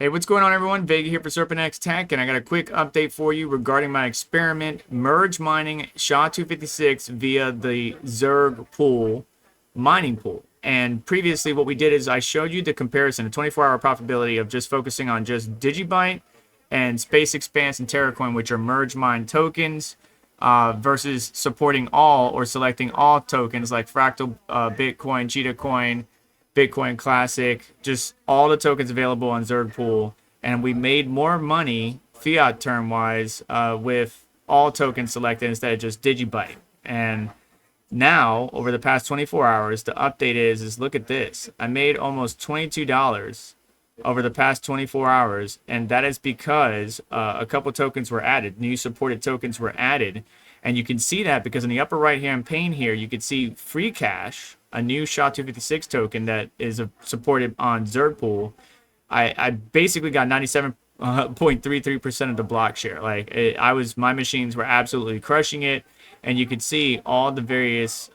Hey, what's going on, everyone? Vega here for SerpentX Tech, and I got a quick update for you regarding my experiment merge mining Sha256 via the Zergpool mining pool. And previously, what we did is I showed you the comparison, the 24-hour profitability of just focusing on just Digibyte and Space Expanse and Terracoin, which are merge mine tokens, versus supporting all or selecting all tokens like Fractal, Bitcoin, Cheetah Coin, Bitcoin Classic, just all the tokens available on Zergpool. And we made more money fiat term wise with all tokens selected instead of just Digibyte. And now, over the past 24 hours, the update is look at this. I made almost $22 over the past 24 hours, and that is because a couple tokens were added. New supported tokens were added. And you can see that because in the upper right-hand pane here, you can see free cash, a new SHA256 token that is supported on Zergpool. I basically got 97.33% of the block share. Like my machines were absolutely crushing it, and you could see all the various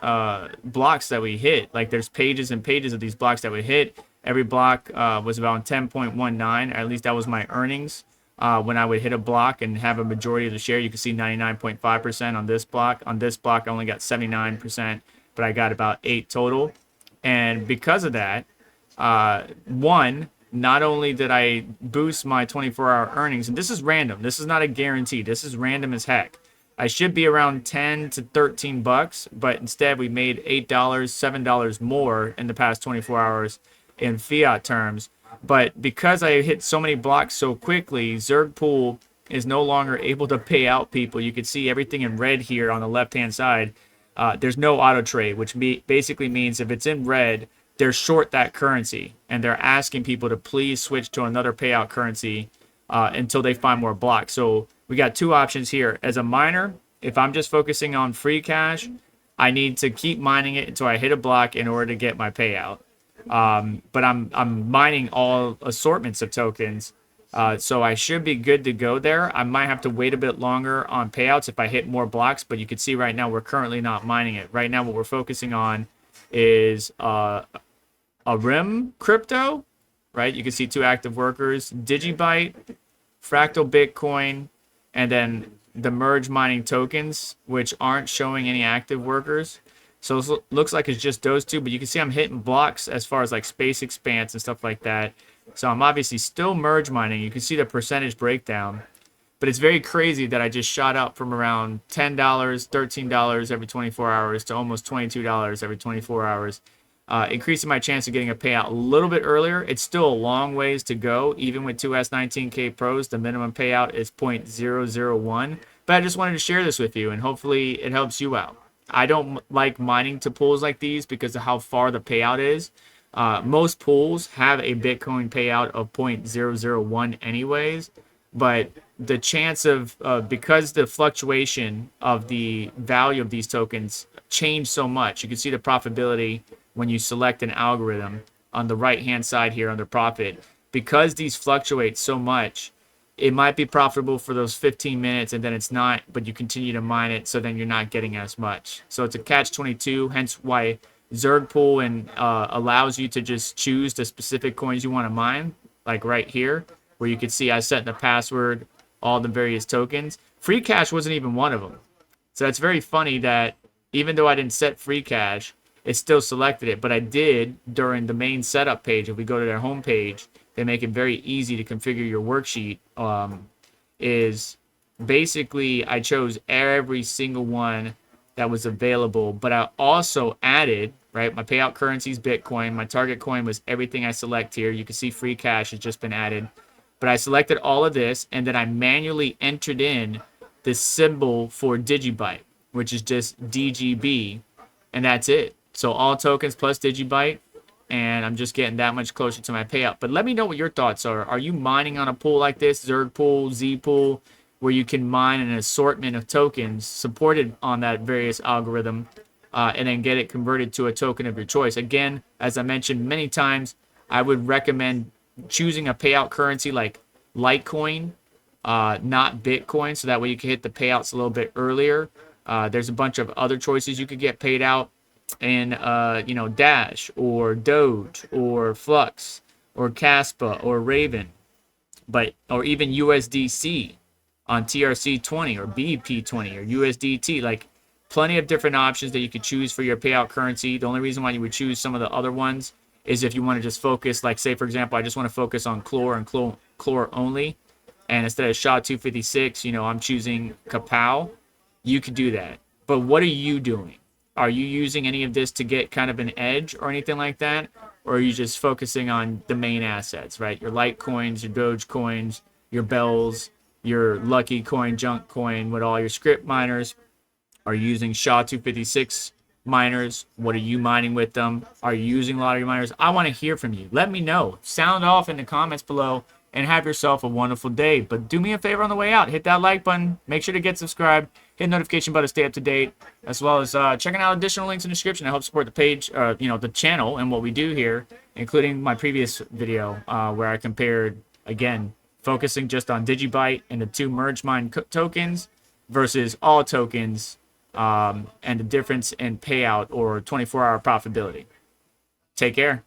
blocks that we hit. Like there's pages and pages of these blocks that we hit. Every block was about 10.19, or at least that was my earnings. When I would hit a block and have a majority of the share, you can see 99.5% on this block. On this block, I only got 79%, but I got about 8 total. And because of that, not only did I boost my 24-hour earnings, and this is random. This is not a guarantee. This is random as heck. I should be around 10 to 13 bucks, but instead we made $8, $7 more in the past 24 hours in fiat terms. But because I hit so many blocks so quickly, Zergpool is no longer able to pay out people. You can see everything in red here on the left-hand side. There's no auto trade, which basically means if it's in red, they're short that currency, and they're asking people to please switch to another payout currency until they find more blocks. So we got two options here. As a miner, if I'm just focusing on free cash, I need to keep mining it until I hit a block in order to get my payout. But I'm mining all assortments of tokens, so I should be good to go there. I might have to wait a bit longer on payouts if I hit more blocks, but you can see right now we're currently not mining it. Right now what we're focusing on is a RIM crypto, right? You can see 2 active workers, Digibyte, Fractal Bitcoin, and then the merge mining tokens, which aren't showing any active workers. So it looks like it's just those two, but you can see I'm hitting blocks as far as like Space Expanse and stuff like that. So I'm obviously still merge mining. You can see the percentage breakdown, but it's very crazy that I just shot up from around $10, $13 every 24 hours to almost $22 every 24 hours, increasing my chance of getting a payout a little bit earlier. It's still a long ways to go. Even with 2S19K Pros, the minimum payout is 0.001. But I just wanted to share this with you, and hopefully it helps you out. I don't like mining to pools like these because of how far the payout is. Most pools have a Bitcoin payout of 0.001 anyways, but the chance of, because the fluctuation of the value of these tokens change so much, you can see the profitability when you select an algorithm on the right-hand side here under profit. Because these fluctuate so much, it might be profitable for those 15 minutes and then it's not, but you continue to mine it, so then you're not getting as much. So it's a catch-22, hence why Zergpool allows you to just choose the specific coins you want to mine, like right here, where you can see I set the password, all the various tokens. Free cash wasn't even one of them. So that's very funny that even though I didn't set free cash, it still selected it, but I did during the main setup page. If we go to their home page, they make it very easy to configure your worksheet. Is basically I chose every single one that was available, but I also added, right, my payout currency is Bitcoin. My target coin was everything I select here. You can see free cash has just been added, but I selected all of this, and then I manually entered in the symbol for Digibyte, which is just DGB, and that's it. So all tokens plus Digibyte, and I'm just getting that much closer to my payout. But let me know what your thoughts are. Are you mining on a pool like this, Zergpool, Zpool, where you can mine an assortment of tokens supported on that various algorithm, and then get it converted to a token of your choice? Again, as I mentioned many times, I would recommend choosing a payout currency like Litecoin, not Bitcoin, so that way you can hit the payouts a little bit earlier. There's a bunch of other choices you could get paid out in, Dash or Doge or Flux or Caspa or Raven. but or even USDC on TRC20 or BP20 or USDT. Like, plenty of different options that you could choose for your payout currency. The only reason why you would choose some of the other ones is if you want to just focus, like, say, for example, I just want to focus on Clore and Clore only. And instead of SHA256, you know, I'm choosing Kapow. You could do that. But what are you doing? Are you using any of this to get kind of an edge or anything like that? Or are you just focusing on the main assets, right? Your Litecoins, your Doge coins, your Bells, your Lucky Coin, Junk Coin, with all your script miners. Are you using SHA256 miners? What are you mining with them? Are you using a lot of your miners? I want to hear from you. Let me know. Sound off in the comments below and have yourself a wonderful day. But do me a favor on the way out. Hit that like button. Make sure to get subscribed. Hit the notification button to stay up to date, as well as checking out additional links in the description to help support the page, you know, the channel and what we do here, including my previous video where I compared, again, focusing just on Digibyte and the 2 merge mine tokens versus all tokens, and the difference in payout or 24-hour profitability. Take care.